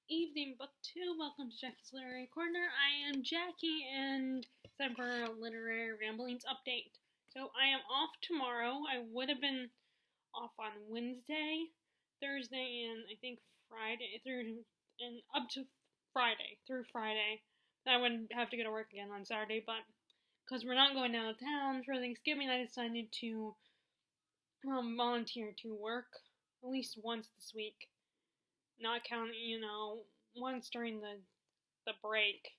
Evening, Book 2. Welcome to Jackie's Literary Corner. I am Jackie, and it's time for a literary ramblings update. So, I am off tomorrow. I would have been off on Wednesday, Thursday, and I think Friday, and up to through Friday. I would have to go to work again on Saturday, but because we're not going out of town for Thanksgiving, I decided to volunteer to work at least once this week. Not counting, once during the break.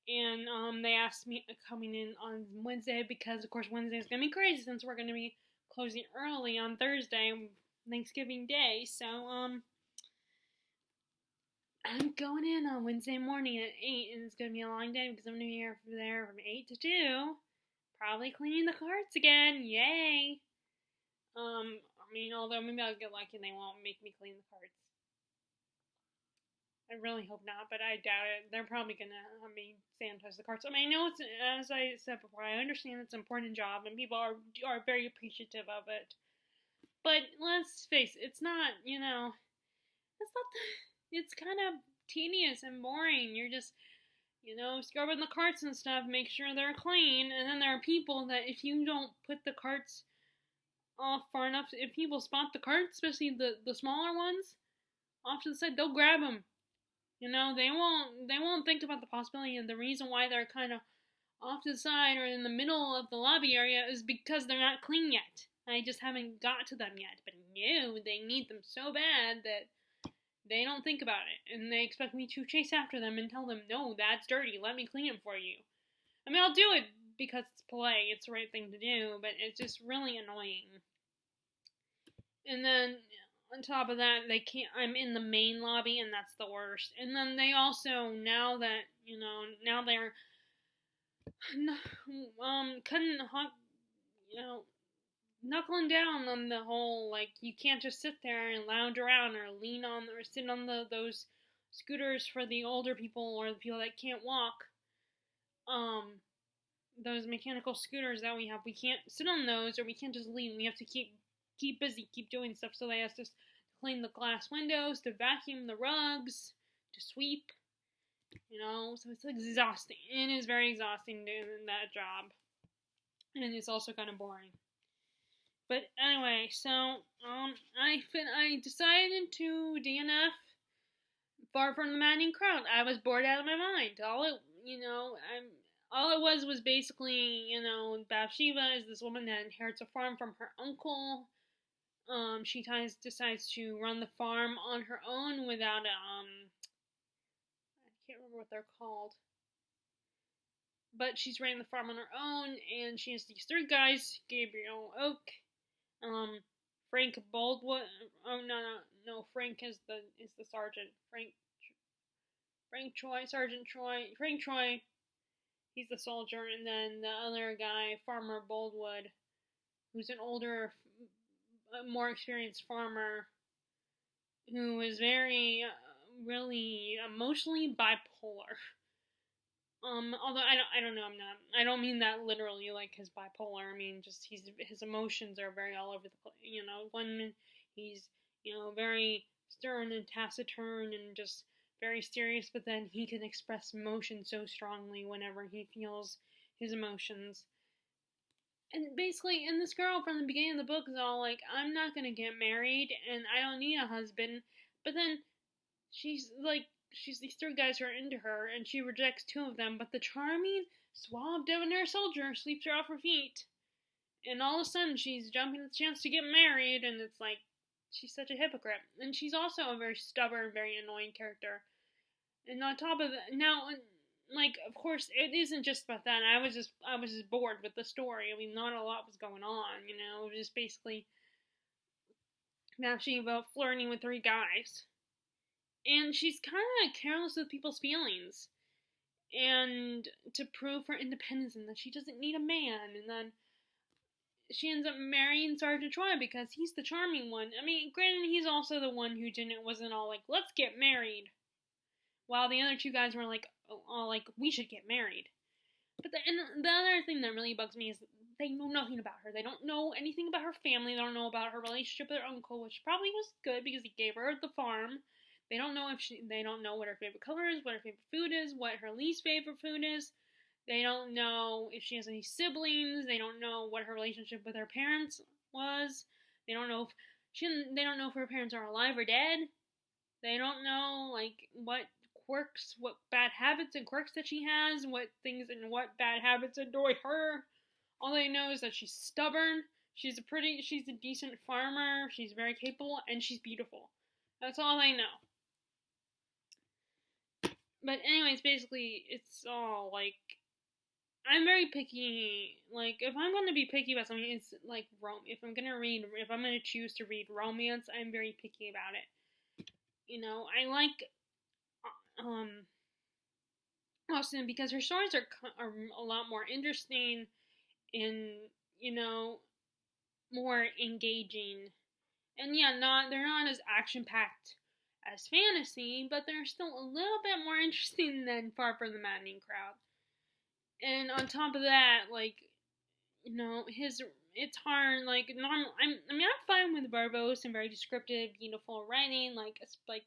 And they asked me coming in on Wednesday because, of course, Wednesday is going to be crazy since we're going to be closing early on Thursday, Thanksgiving Day. So, I'm going in on Wednesday morning at 8, and it's going to be a long day because I'm going to be there from 8 to 2. Probably cleaning the carts again. Yay! Although maybe I'll get lucky and they won't make me clean the carts. I really hope not, but I doubt it. They're probably gonna sanitize the carts. I know it's, as I said before, I understand it's an important job and people are very appreciative of it. But let's face it, it's not. It's kind of tedious and boring. You're just, scrubbing the carts and stuff, make sure they're clean, and then there are people that if you don't put the carts off far enough, if people spot the carts, especially the smaller ones, off to the side, they'll grab them. They won't think about the possibility of the reason why they're kind of off to the side or in the middle of the lobby area is because they're not clean yet. I just haven't got to them yet. But no, they need them so bad that they don't think about it. And they expect me to chase after them and tell them, no, that's dirty. Let me clean it for you. I'll do it because it's polite. It's the right thing to do. But it's just really annoying. And then on top of that, I'm in the main lobby, and that's the worst. And then they also, now they're knuckling down on the whole, you can't just sit there and lounge around or lean on or sit on those scooters for the older people or the people that can't walk. Those mechanical scooters that we have, we can't sit on those, or we can't just lean. We have to keep busy, keep doing stuff. So they asked us to clean the glass windows, to vacuum the rugs, to sweep. So it's exhausting. It is very exhausting doing that job. And it's also kind of boring. But anyway, so I decided to DNF Far From the Madding Crowd. I was bored out of my mind. All it was basically, Bathsheba is this woman that inherits a farm from her uncle. She decides to run the farm on her own without I can't remember what they're called. But she's running the farm on her own, and she has these three guys: Gabriel Oak, Frank Baldwin. Oh no, Frank is the sergeant. Frank Troy, Sergeant Troy, Frank Troy. He's the soldier, and then the other guy, Farmer Boldwood, who's an older, more experienced farmer who is very, really emotionally bipolar. Although I don't know, I don't mean that literally, like his bipolar. Just his emotions are very all over the place. One minute he's, very stern and taciturn and just very serious, but then he can express emotion so strongly whenever he feels his emotions. And basically, and this girl from the beginning of the book is all like, I'm not gonna get married, and I don't need a husband. But then she's these three guys who are into her, and she rejects two of them. But the charming, suave, debonair soldier sweeps her off her feet. And all of a sudden, she's jumping at the chance to get married, and it's like, she's such a hypocrite. And she's also a very stubborn, very annoying character. And on top of that, now, of course, it isn't just about that. I was just bored with the story. Not a lot was going on. It was just basically Bathsheba flirting with three guys, and she's kind of careless with people's feelings, and to prove her independence and that she doesn't need a man. And then she ends up marrying Sergeant Troy because he's the charming one. Granted, he's also the one who wasn't all like, let's get married, while the other two guys were all like, we should get married. But the other thing that really bugs me is they know nothing about her. They don't know anything about her family. They don't know about her relationship with her uncle, which probably was good because he gave her the farm. They don't know they don't know what her favorite color is, what her favorite food is, what her least favorite food is. They don't know if she has any siblings. They don't know what her relationship with her parents was. They don't know if they don't know if her parents are alive or dead. They don't know like what quirks, what bad habits and quirks that she has, what things and what bad habits annoy her. All they know is that she's stubborn. She's a decent farmer. She's very capable, and she's beautiful. That's all they know. But anyways, basically, it's all like, I'm very picky. Like, if I'm gonna be picky about something, it's like if I'm gonna choose to read romance, I'm very picky about it. You know, I like Austen because her stories are a lot more interesting and, you know, more engaging. And yeah, they're not as action packed as fantasy, but they're still a little bit more interesting than Far from the Maddening Crowd. And on top of that, like, you know, it's hard. Like, I'm fine with verbose and very descriptive, beautiful writing, like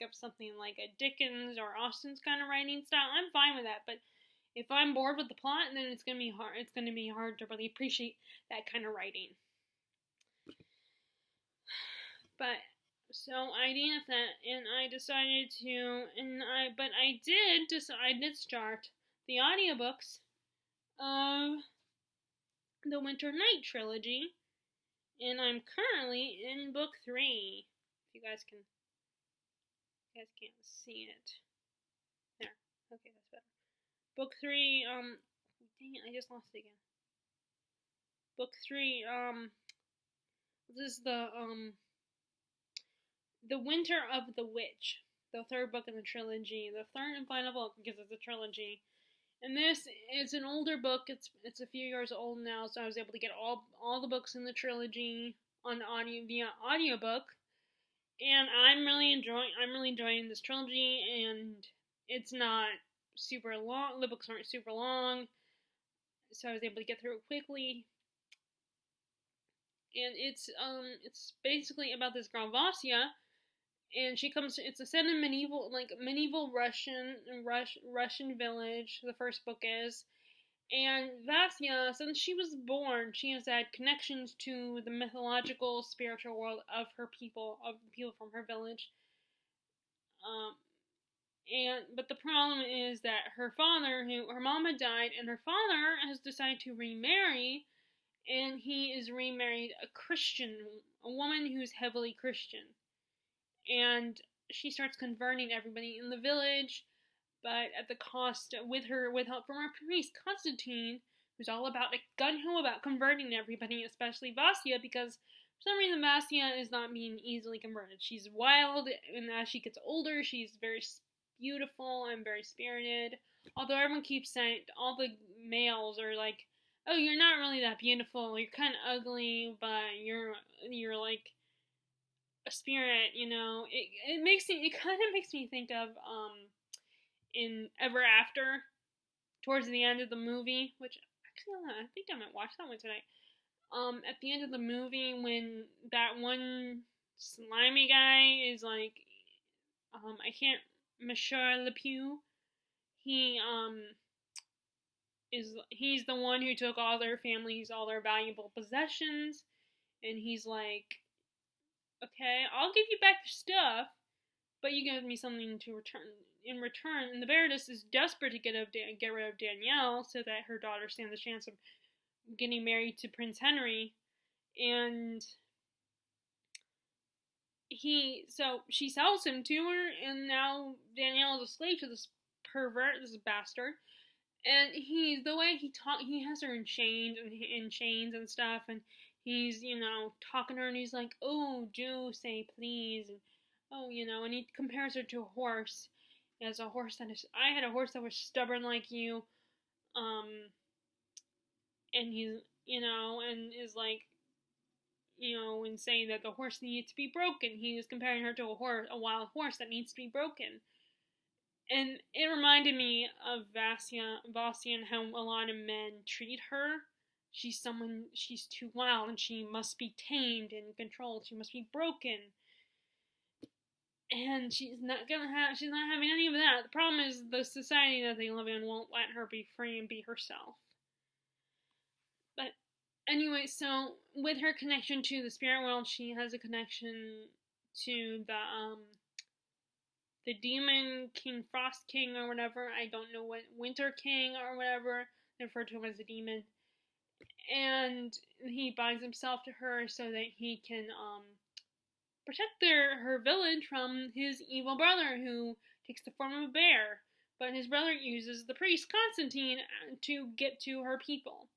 of something like a Dickens or Austen's kind of writing style. I'm fine with that, but if I'm bored with the plot, then it's gonna be hard. It's gonna be hard to really appreciate that kind of writing. But so I did that, and I decided to, but I did start the audiobooks of the Winter Night trilogy, and I'm currently in book 3. If you guys can't see it. There. Okay, that's better. Book 3, dang it, I just lost it again. Book 3, this is the Winter of the Witch, the third book in the trilogy, the third and final book because it's a trilogy. And this is an older book. It's a few years old now, so I was able to get all the books in the trilogy on audio via audiobook. And I'm really enjoying this trilogy, and it's not super long. The books aren't super long, so I was able to get through it quickly. And it's basically about this girl Vasya, and it's a set in medieval Russian village. The first book is, and Vasya, since she was born, she has had connections to the mythological, spiritual world of the people from her village. But the problem is that her mom had died, and her father has decided to remarry, and he is remarried a woman who's heavily Christian. And she starts converting everybody in the village, but at the cost with help from her priest Constantine, who's all about gung-ho about converting everybody, especially Vasya, because for some reason Vasya is not being easily converted. She's wild, and as she gets older, she's very beautiful and very spirited. Although everyone keeps saying, all the males are like, "Oh, you're not really that beautiful. You're kind of ugly, but you're like a spirit." You know, it kind of makes me think of in Ever After, towards the end of the movie, which actually I think I might watch that one tonight. At the end of the movie, when that one slimy guy is like, I can't, Monsieur Lepew, he's the one who took all their valuable possessions, and he's like, okay, I'll give you back your stuff, but you give me something to return. In return, and the Baroness is desperate to get rid of Danielle so that her daughter stands a chance of getting married to Prince Henry, and so she sells him to her, and now Danielle is a slave to this pervert, this bastard, and the way he has her in chains and stuff, and he's, you know, talking to her, and he's like, "Oh, do say please," and oh, you know, and he compares her to a horse. As a horse I had a horse that was stubborn like you, and he's, you know, and is like, you know, and saying that the horse needs to be broken. He was comparing her to a wild horse that needs to be broken. And it reminded me of Vasya and how a lot of men treat her. She's too wild, and she must be tamed and controlled. She must be broken. and she's not having any of that. The problem is the society that they live in won't let her be free and be herself. But anyway, so with her connection to the spirit world, she has a connection to the demon king, Frost King or whatever. I don't know what, Winter King or whatever. They refer to him as a demon. And he binds himself to her so that he can protect her village from his evil brother, who takes the form of a bear. But his brother uses the priest Constantine to get to her people,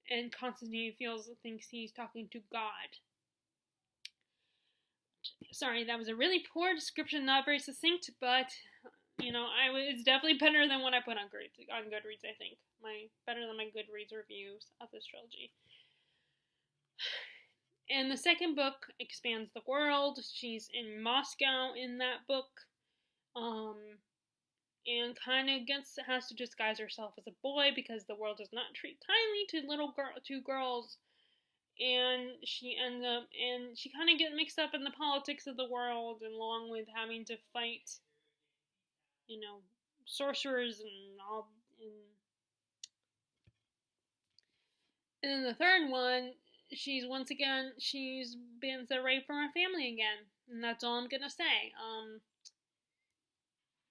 and Constantine thinks he's talking to God. Sorry, that was a really poor description, not very succinct, but it's definitely better than what I put on Goodreads. I think better than my Goodreads reviews of this trilogy. And the second book expands the world. She's in Moscow in that book, and kind of has to disguise herself as a boy because the world does not treat kindly to girls. And she kind of gets mixed up in the politics of the world, and along with having to fight, sorcerers and all. And then the third one, she's been separated from her family again, and that's all I'm gonna say.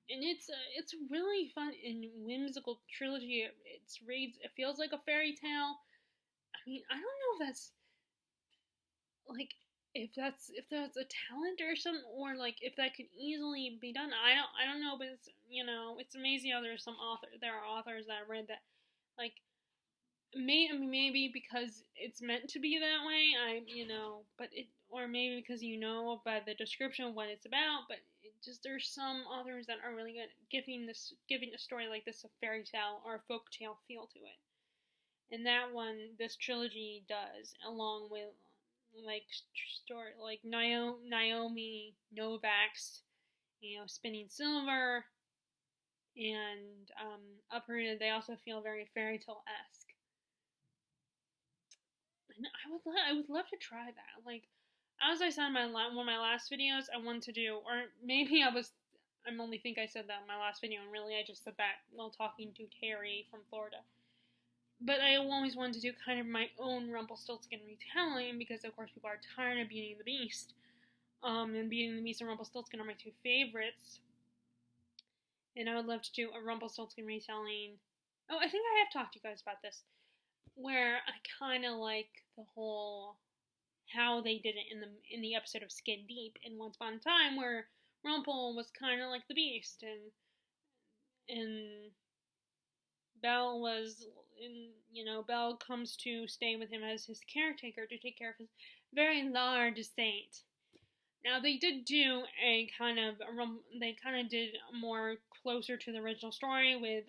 And it's a really fun and whimsical trilogy. It feels like a fairy tale. I mean, I don't know if that's a talent or something, or if that could easily be done. I don't know, but it's amazing how there are authors that I read that maybe because it's meant to be that way. Or maybe because by the description of what it's about. But there's some authors that are really good at giving a story like this a fairy tale or a folk tale feel to it. And that one, this trilogy does, along with story like Naomi Novak's, Spinning Silver, and Uprooted. They also feel very fairy tale-esque. And I would love to try that. As I said in one of my last videos, I wanted to do, or maybe I only think I said that in my last video, and really I just said that while talking to Terry from Florida. But I always wanted to do kind of my own Rumpelstiltskin retelling, because of course people are tired of Beauty and the Beast. And Beauty and the Beast and Rumpelstiltskin are my two favorites. And I would love to do a Rumpelstiltskin retelling. Oh, I think I have talked to you guys about this, where I kind of like the whole how they did it in the episode of Skin Deep in Once Upon a Time, where Rumpel was kind of like the Beast, and Belle Belle comes to stay with him as his caretaker to take care of his very large estate. Now they did do they kind of did more closer to the original story with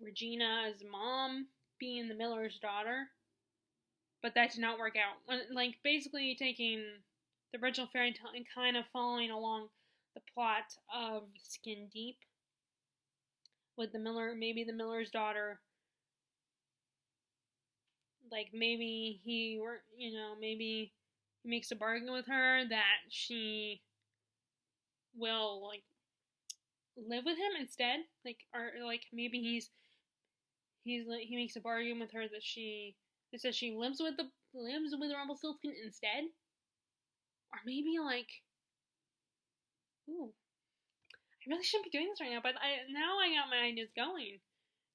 Regina's mom being the miller's daughter, but that did not work out. Basically taking the original fairy tale and kind of following along the plot of Skin Deep, with maybe the miller's daughter, maybe he makes a bargain with her that she will live with him instead, maybe he makes a bargain with her that says she lives with Rumpelstiltskin instead, or maybe ooh, I really shouldn't be doing this right now, but now I got my ideas going.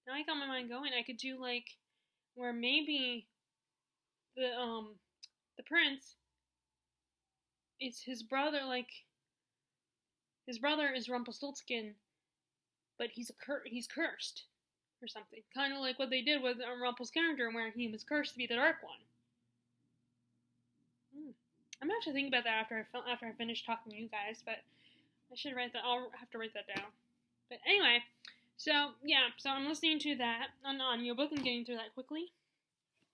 Now I got my mind going. I could do where maybe the prince, it's his brother. His brother is Rumpelstiltskin, but he's cursed or something. Kind of like what they did with Rumpel's character, where he was cursed to be the Dark One. I'm gonna have to think about that after I finish talking to you guys, but I should write that. I'll have to write that down. But anyway, so I'm listening to that on audiobook and getting through that quickly.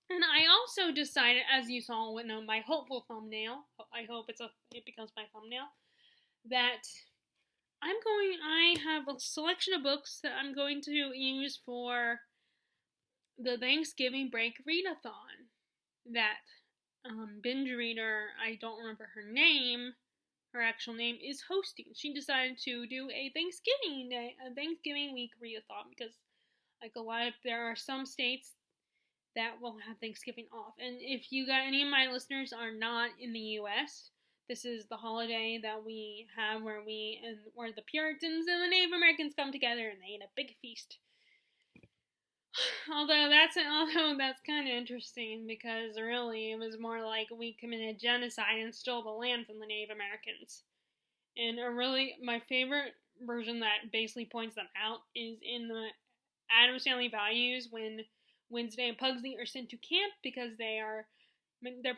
And I also decided, as you saw with my hopeful thumbnail, I hope it becomes my thumbnail, that I have a selection of books that I'm going to use for the Thanksgiving break readathon that binge reader, I don't remember her name, her actual name, is hosting. She decided to do a Thanksgiving day, a Thanksgiving week readathon, because like there are some states that will have Thanksgiving off. And if you got any of my listeners are not in the U.S., this is the holiday that we have where the Puritans and the Native Americans come together and they eat a big feast. Although that's kind of interesting, because really it was more like we committed genocide and stole the land from the Native Americans. And my favorite version that basically points them out is in the Addams Family Values, when Wednesday and Pugsley are sent to camp because their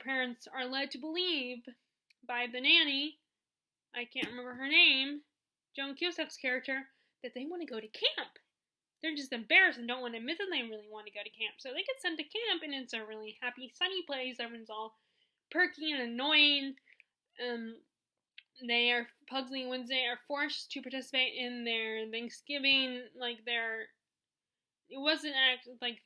parents are led to believe by the nanny, I can't remember her name, Joan Cusack's character, that they want to go to camp. They're just embarrassed and don't want to admit that they really want to go to camp. So they get sent to camp, and it's a really happy, sunny place. Everyone's all perky and annoying. Pugsley and Wednesday are forced to participate in their Thanksgiving, it wasn't like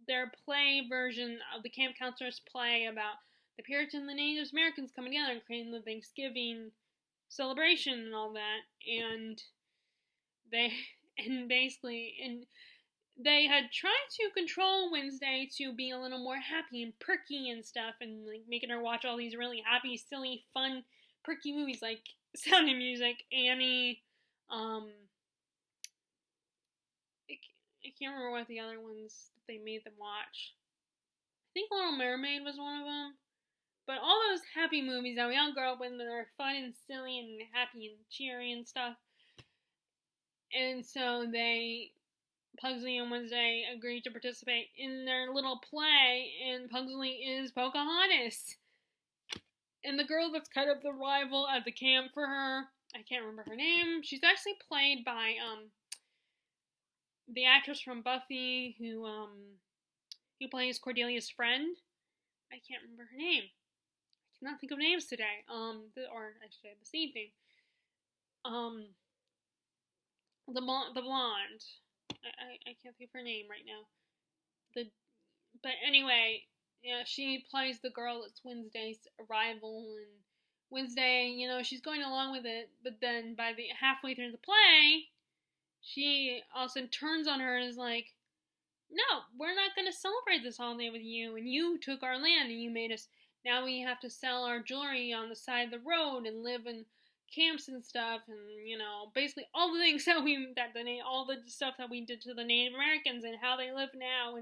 their play version of the camp counselor's play about the Puritans and the Native Americans coming together and creating the Thanksgiving celebration and all that. And they had tried to control Wednesday to be a little more happy and perky and stuff, and like making her watch all these really happy, silly, fun, perky movies like Sound of Music, Annie, I can't remember what the other ones that they made them watch. I think Little Mermaid was one of them. But all those happy movies that we all grew up with that are fun and silly and happy and cheery and stuff. And so Pugsley and Wednesday agreed to participate in their little play, and Pugsley is Pocahontas. And the girl that's kind of the rival at the camp for her, I can't remember her name. She's actually played by the actress from Buffy who plays Cordelia's friend. I can't remember her name. I cannot think of names today. Or I should say this evening. The blonde. I can't think of her name right now. But anyway, yeah, she plays the girl that's Wednesday's rival, and Wednesday, she's going along with it, but then by the halfway through the play, she also turns on her and is like, no, we're not going to celebrate this holiday with you, and you took our land and you made us, now we have to sell our jewelry on the side of the road and live in camps and stuff, and basically all the things all the stuff that we did to the Native Americans and how they live now,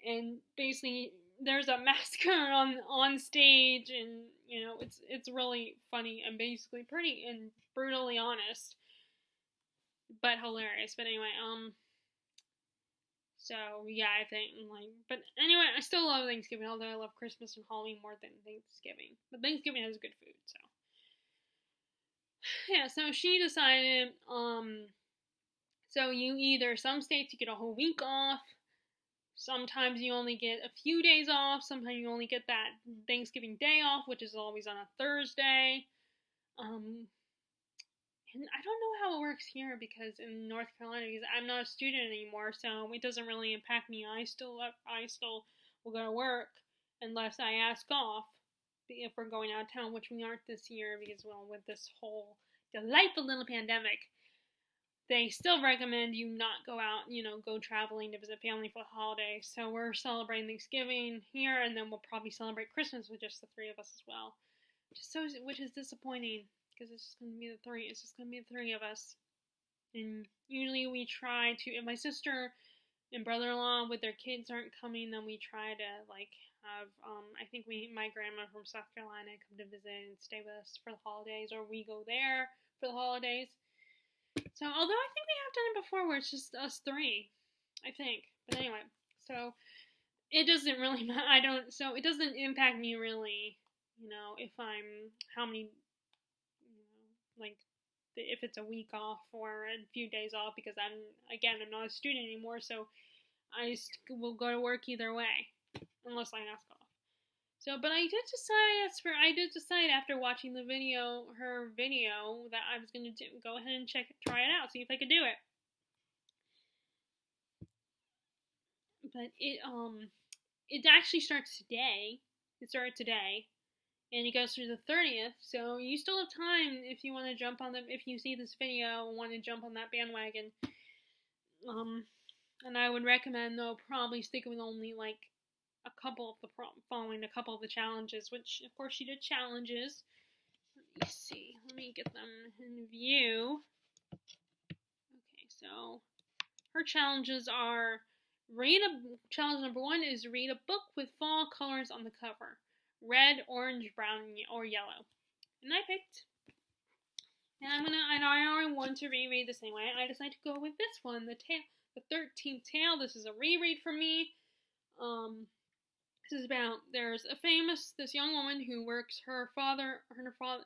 and basically there's a massacre on stage, and it's really funny and basically pretty and brutally honest, but hilarious. But anyway, so yeah, I think but anyway, I still love Thanksgiving, although I love Christmas and Halloween more than Thanksgiving. But Thanksgiving has good food, so yeah. So she decided, so some states you get a whole week off. Sometimes you only get a few days off. Sometimes you only get that Thanksgiving day off, which is always on a Thursday. And I don't know how it works here, because in North Carolina, because I'm not a student anymore, so it doesn't really impact me. I still will go to work unless I ask off if we're going out of town, which we aren't this year because, well, with this whole delightful little pandemic, they still recommend you not go out, go traveling to visit family for the holidays. So we're celebrating Thanksgiving here, and then we'll probably celebrate Christmas with just the three of us as well, which is disappointing, because it's just going to be the three. It's just going to be the three of us. And usually we try to, if my sister and brother-in-law with their kids aren't coming, then we try to have, I think my grandma from South Carolina come to visit and stay with us for the holidays, or we go there for the holidays. So, although I think we have done it before where it's just us three, I think. But anyway, so it doesn't really matter. So it doesn't impact me really, if how many, if it's a week off or a few days off, because I'm not a student anymore, so I will go to work either way, unless I ask off. So, but I did decide after watching her video, that I was going to go ahead and try it out, see if I could do it. But it actually starts today. It started today, and it goes through the 30th. So you still have time if you want to jump on if you see this video and want to jump on that bandwagon. And I would recommend though probably stick with only like a couple of the following a couple of the challenges, which of course she did challenges. Let me see. Let me get them in view. Okay, so her challenges are challenge number 1 is read a book with fall colors on the cover. Red, orange, brown, or yellow. And I picked. And I already want to reread the same way. I decided to go with this one, the 13th Tale. This is a reread for me. This is about, there's this young woman who works,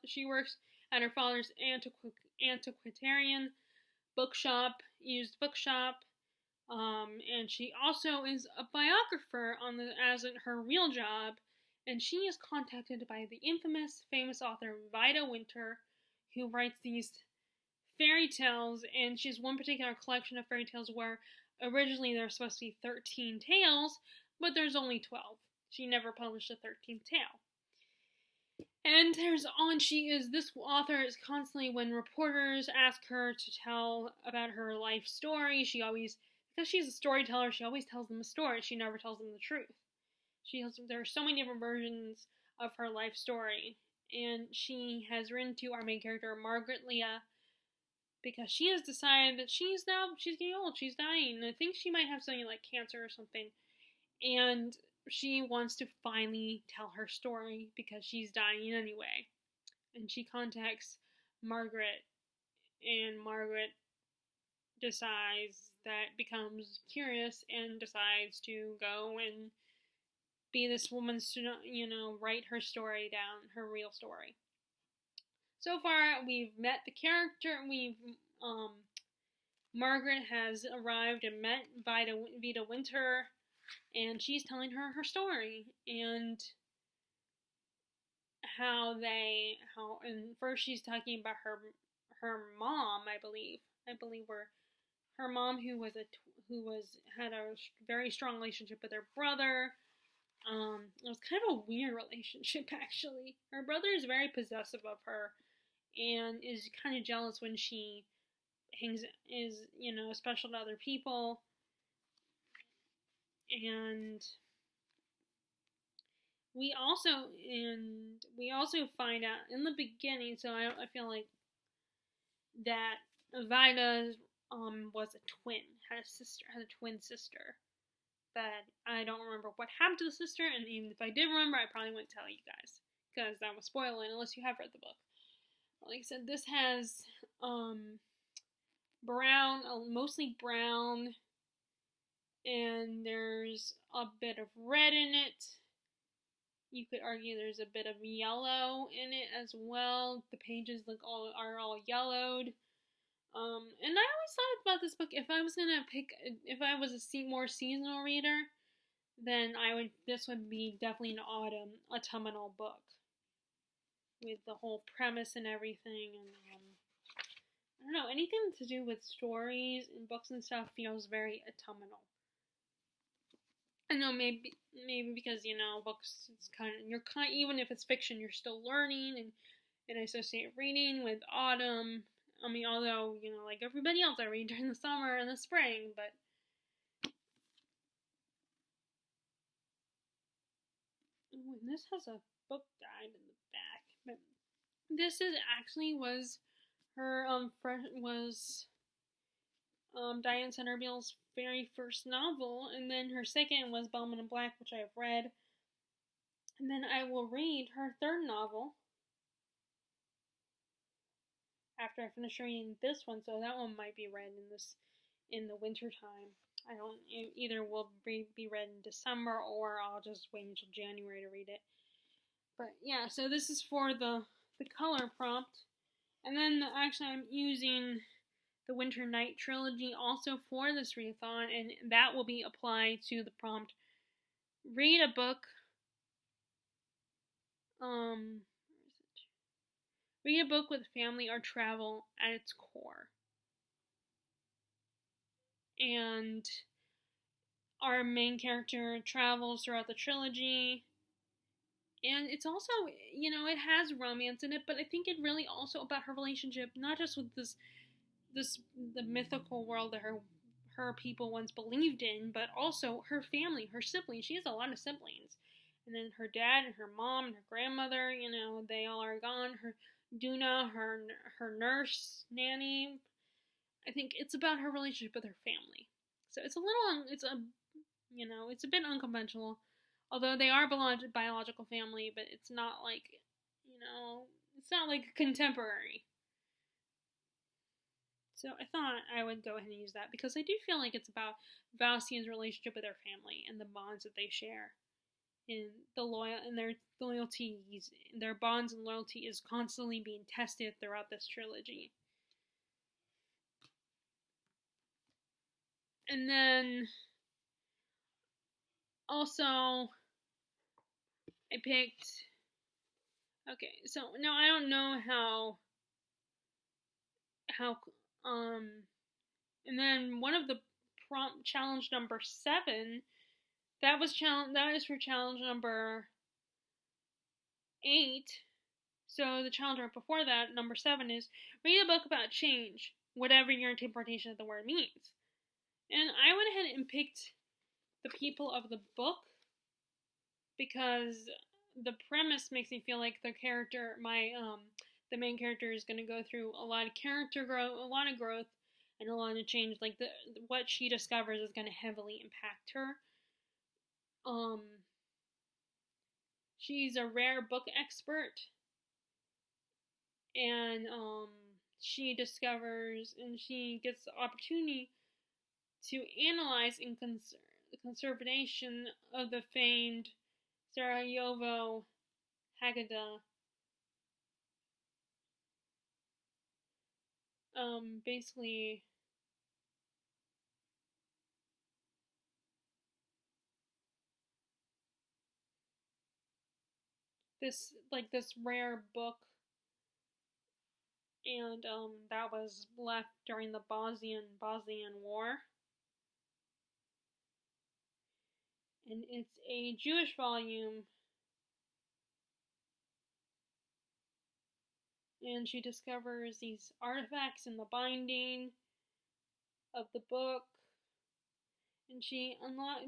she works at her father's antiquarian bookshop, used bookshop. And she also is a biographer as her real job. And she is contacted by the famous author Vida Winter, who writes these fairy tales, and she has one particular collection of fairy tales where originally there were supposed to be 13 tales, but there's only 12. She never published a 13th tale. And this author is constantly, when reporters ask her to tell about her life story, because she's a storyteller, she always tells them a story. She never tells them the truth. There are so many different versions of her life story, and she has written to our main character, Margaret Leah, because she has decided that she's getting old, she's dying, and I think she might have something like cancer or something, and she wants to finally tell her story because she's dying anyway. And she contacts Margaret, and Margaret becomes curious and decides to go and be this woman's, write her story down, her real story. So far, we've met the character. Margaret has arrived and met Vida Winter, and she's telling her story and and first she's talking about her mom, I believe her mom who had a very strong relationship with her brother. It was kind of a weird relationship, actually. Her brother is very possessive of her and is kind of jealous when she is special to other people. And we also find out in the beginning, so I feel like that Vida was a twin, had a twin sister. But I don't remember what happened to the sister, and even if I did remember, I probably wouldn't tell you guys, because that would spoil it unless you have read the book. Like I said, this has mostly brown, and there's a bit of red in it. You could argue there's a bit of yellow in it as well. The pages are all yellowed. And I always thought about this book, if I was a more seasonal reader, then this would be definitely an autumnal book. With the whole premise and everything, and I don't know, anything to do with stories and books and stuff feels very autumnal. I know maybe because books, it's even if it's fiction, you're still learning, and I associate reading with autumn. I mean, although like everybody else, I read during the summer and the spring, but and this has a book guide in the back. But this was her Diane Centerville's very first novel, and then her second was Bellman and Black, which I have read, and then I will read her third novel after I finish reading this one, so that one might be read in the winter time. I don't either will be read in December, or I'll just wait until January to read it. But yeah, so this is for the color prompt, and then actually I'm using the Winter Night trilogy also for this readathon, and that will be applied to the prompt. Read a book. Read a book with family or travel at its core. And our main character travels throughout the trilogy, And it's also, it has romance in it, but I think it really also about her relationship, not just with this the mythical world that her people once believed in, but also her family, her siblings. She has a lot of siblings, and then her dad and her mom and her grandmother. They all are gone. Her Duna, her nurse nanny. I think it's about her relationship with her family. So it's a bit unconventional, although they are biological family, but it's not like contemporary. So I thought I would go ahead and use that because I do feel like it's about Valstian's relationship with their family and the bonds that they share, and their loyalties, their bonds and loyalty is constantly being tested throughout this trilogy. And then also I picked. Okay, so now I don't know how and then one of the prompt challenge number 7, that is for challenge number 8. So the challenge before that, number 7, is read a book about change, whatever your interpretation of the word means. And I went ahead and picked The People of the Book because the premise makes me feel like the main character is going to go through a lot of character growth, a lot of growth, and a lot of change. Like what she discovers is going to heavily impact her. She's a rare book expert, and she discovers and she gets the opportunity to analyze and the conservation of the famed Sarajevo Haggadah. Basically, this rare book, and that was left during the Bosnian War, and it's a Jewish volume. And she discovers these artifacts in the binding of the book, and she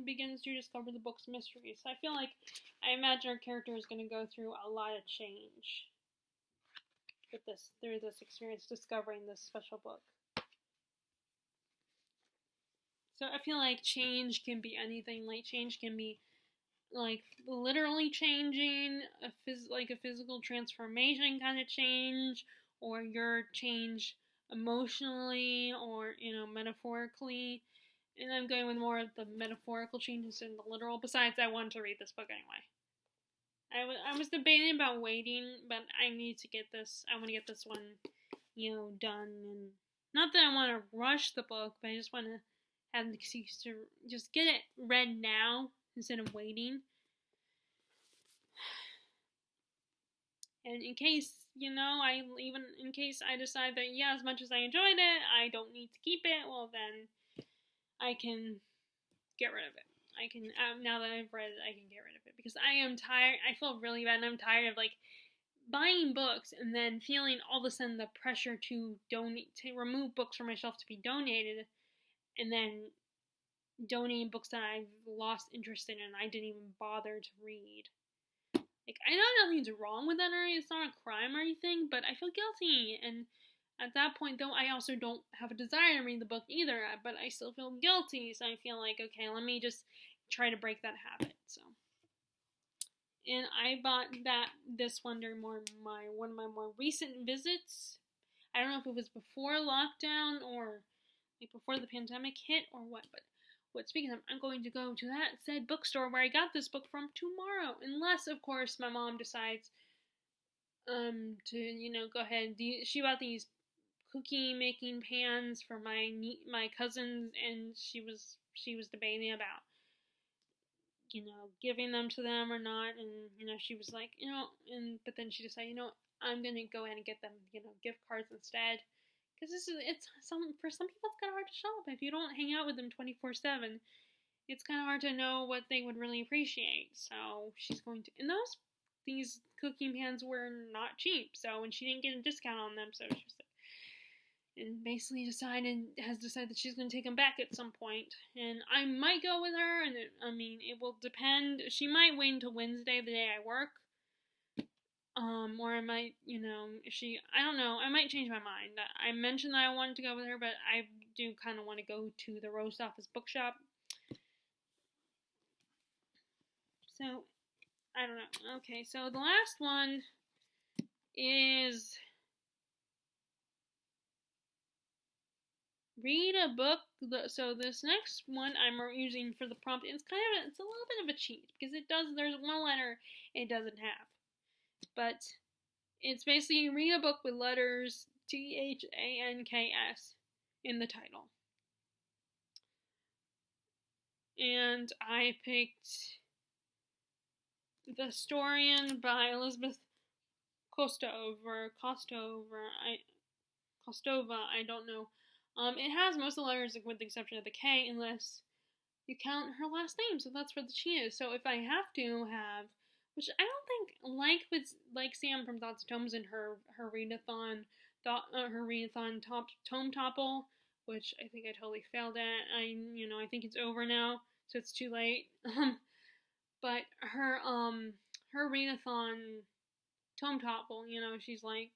begins to discover the book's mysteries. So I imagine our character is going to go through a lot of change through this experience discovering this special book. So I feel like change can be anything. Like change can be like literally changing, a physical transformation kind of change, or your change emotionally, or metaphorically. And I'm going with more of the metaphorical changes than the literal. Besides, I wanted to read this book anyway. I was debating about waiting, but I need to get this. I want to get this one, done. And not that I want to rush the book, but I just want to have an excuse to just get it read now instead of waiting. And in case, in case I decide that, as much as I enjoyed it, I don't need to keep it, well, then I can get rid of it. I can, now that I've read it, I can get rid of it. Because I am tired, I feel really bad, and I'm tired of, buying books and then feeling all of a sudden the pressure to remove books from my shelf to be donated, and then donating books that I've lost interest in and I didn't even bother to read. I know nothing's wrong with that, or it's not a crime or anything, but I feel guilty, and at that point, though, I also don't have a desire to read the book either, but I still feel guilty, so I feel like, okay, let me just try to break that habit, so. And I bought this one during one of my more recent visits. I don't know if it was before lockdown, or before the pandemic hit, or what, but speaking of, I'm going to go to that said bookstore where I got this book from tomorrow. Unless, of course, my mom decides to, go ahead. She bought these cookie making pans for my cousins, and she was debating about, giving them to them or not. And, she was like, but then she decided, I'm going to go ahead and get them, gift cards instead. Because for some people it's kind of hard to shop if you don't hang out with them 24/7. It's kind of hard to know what they would really appreciate. So she's going to, and those these cooking pans were not cheap, so, and she didn't get a discount on them, so she was and basically has decided that she's going to take them back at some point. And I might go with her, and it will depend. She might wait until Wednesday, the day I work. Or I might, I don't know, I might change my mind. I mentioned that I wanted to go with her, but I do kind of want to go to the Roast Office Bookshop. So, I don't know. Okay, so the last one is read a book. So this next one I'm using for the prompt, it's a little bit of a cheat because there's one letter it doesn't have. But it's basically read a book with letters THANKS in the title. And I picked The Historian by Elizabeth Kostova, I don't know. It has most of the letters with the exception of the K, unless you count her last name, so that's where the she is. So if I have to have, which I don't think, like Sam from Thoughts and Tomes in her readathon, tome topple, which I think I totally failed at. I think it's over now, so it's too late. But her readathon tome topple, she's like,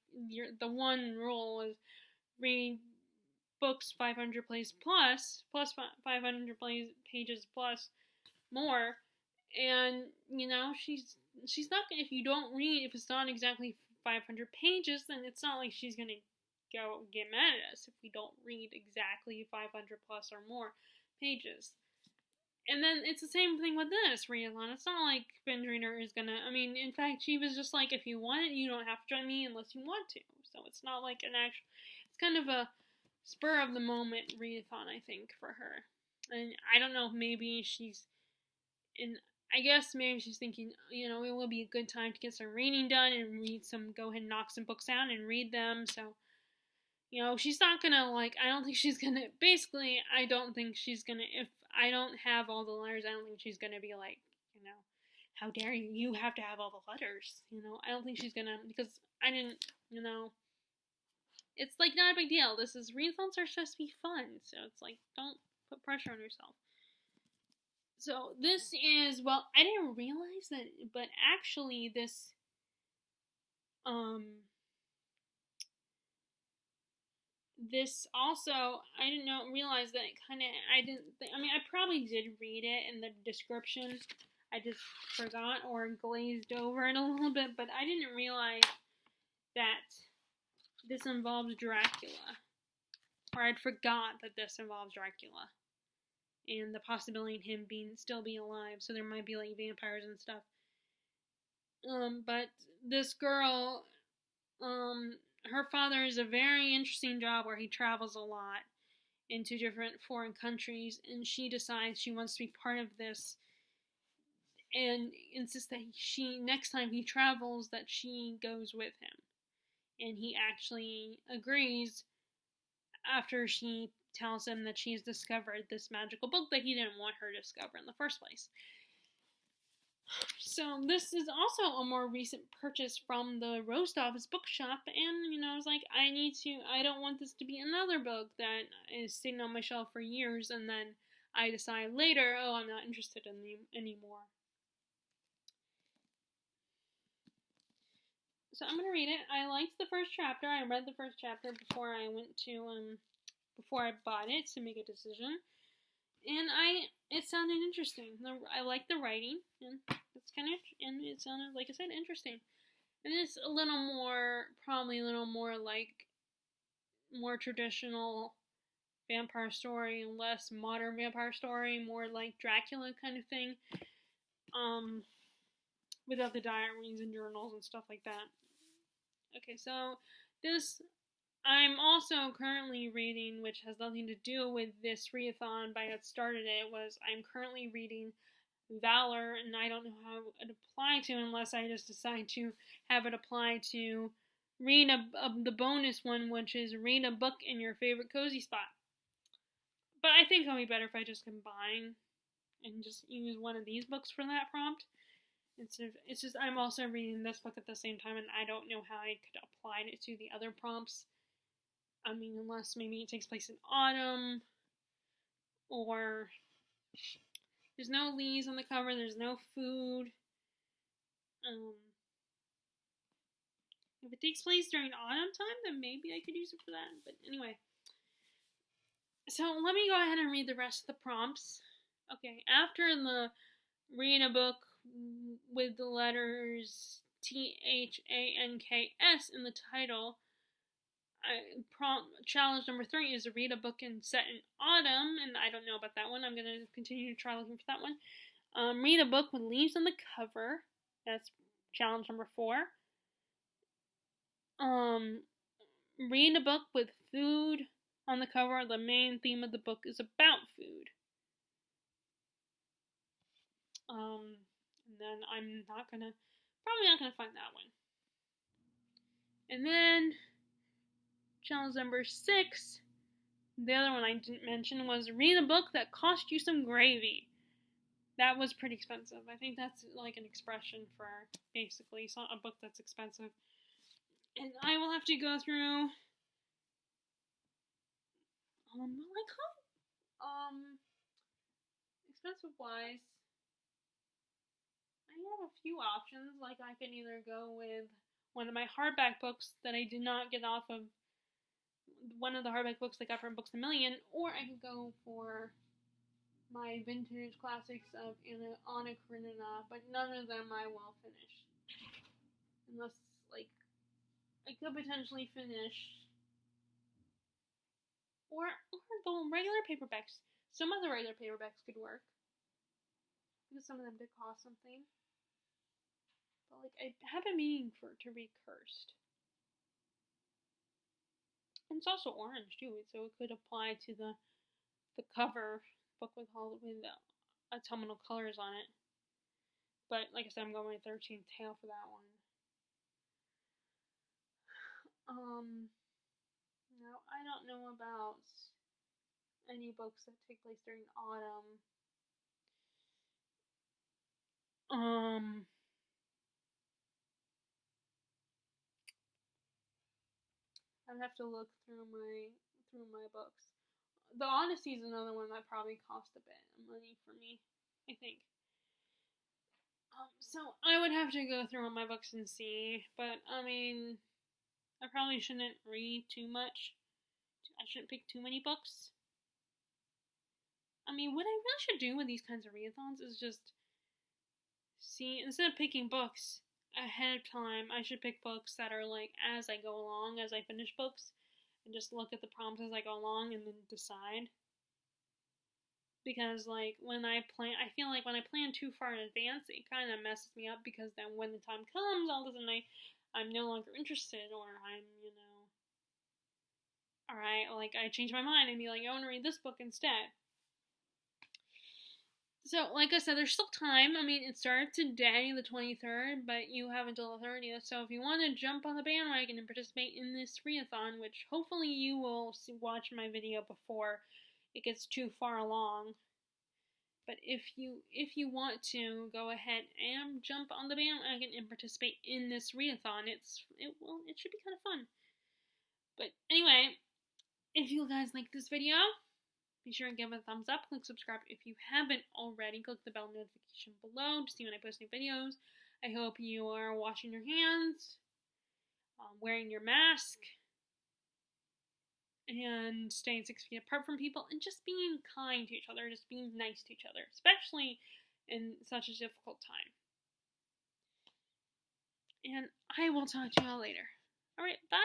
the one rule is read books 500 pages plus 500 pages plus more, and she's not gonna, if you don't read, if it's not exactly 500 pages, then it's not like she's gonna go get mad at us if we don't read exactly 500 plus or more pages. And then it's the same thing with this readathon. It's not like binge reader is gonna, in fact, she was just like, if you want it, you don't have to join me unless you want to. So it's not like it's kind of a spur of the moment readathon, I think, for her. And I don't know, maybe I guess maybe she's thinking, it will be a good time to get some reading done and go ahead and knock some books out and read them. So, she's not gonna, basically, I don't think she's gonna, if I don't have all the letters, I don't think she's gonna be like, how dare you, you have to have all the letters, I don't think she's gonna, because I didn't, it's like not a big deal. Readathons are supposed to be fun, so it's like, don't put pressure on yourself. So this is, I didn't realize that, but actually this, this also, I didn't realize that I probably did read it in the description. I just forgot or glazed over it a little bit, but I didn't realize that this involves Dracula. Or I'd forgot that this involves Dracula. And the possibility of him still being alive. So there might be like vampires and stuff. But this girl, her father is a very interesting job where he travels a lot into different foreign countries. And she decides she wants to be part of this. And insists that next time he travels, that she goes with him. And he actually agrees after she tells him that she's discovered this magical book that he didn't want her to discover in the first place. So this is also a more recent purchase from the Roast Office Bookshop, and I was like, I don't want this to be another book that is sitting on my shelf for years, and then I decide later, I'm not interested in them anymore. So I'm gonna read it. I liked the first chapter. I read the first chapter before I before I bought it to make a decision, and it sounded interesting. I liked the writing, and it sounded, like I said, interesting. And it's probably a little more like more traditional vampire story, and less modern vampire story, more like Dracula kind of thing. Without the diaries and journals and stuff like that. Okay, so this I'm also currently reading, which has nothing to do with this readathon, but I had started it, I'm currently reading Valor, and I don't know how it applies to unless I just decide to have it apply to read the bonus one, which is read a book in your favorite cozy spot. But I think it'll be better if I just combine and just use one of these books for that prompt. It's just I'm also reading this book at the same time, and I don't know how I could apply it to the other prompts. I mean, unless maybe it takes place in autumn, or there's no leaves on the cover, there's no food. If it takes place during autumn time, then maybe I could use it for that. But anyway, so let me go ahead and read the rest of the prompts. Okay, after the read a book with the letters THANKS in the title, challenge number 3 is to read a book set in autumn, and I don't know about that one. I'm going to continue to try looking for that one. Read a book with leaves on the cover. That's challenge number 4. Read a book with food on the cover. The main theme of the book is about food. And then I'm probably not gonna find that one. And then challenge number 6, the other one I didn't mention, was read a book that cost you some gravy. That was pretty expensive. I think that's like an expression for basically a book that's expensive. And I will have to go through expensive wise, I have a few options. Like, I can either go with one of my hardback books that I did not get off of one of the hardback books I got from Books A Million, or I could go for my vintage classics of Anna Karenina, but none of them I will finish. Unless, like, I could potentially finish. Or the regular paperbacks. Some of the regular paperbacks could work. Because some of them did cost something. But, like, I have a meaning to read Cursed. And it's also orange, too, so it could apply to the cover book with autumnal colors on it. But, like I said, I'm going with 13th Tale for that one. Now, I don't know about any books that take place during autumn. I'd have to look through my books. The Odyssey is another one that probably cost a bit of money for me, I think. So I would have to go through all my books and see, but I mean, I probably shouldn't read too much. I shouldn't pick too many books. I mean, what I really should do with these kinds of readathons is just see, instead of picking books ahead of time, I should pick books that are like as I go along, as I finish books, and just look at the prompts as I go along and then decide. Because, like, I feel like when I plan too far in advance, it kind of messes me up, because then when the time comes, all of a sudden I'm no longer interested, or I'm, alright, like, I change my mind and be like, I want to read this book instead. So, like I said, there's still time. I mean, it started today, the 23rd, but you have until the 30th, so if you want to jump on the bandwagon and participate in this readathon, which hopefully you will watch my video before it gets too far along. But if you want to, go ahead and jump on the bandwagon and participate in this readathon. It should be kind of fun. But anyway, if you guys like this video, be sure and give it a thumbs up. Click subscribe if you haven't already. Click the bell notification below to see when I post new videos. I hope you are washing your hands, wearing your mask, and staying 6 feet apart from people, and just being kind to each other, just being nice to each other, especially in such a difficult time. And I will talk to y'all later. Alright, bye!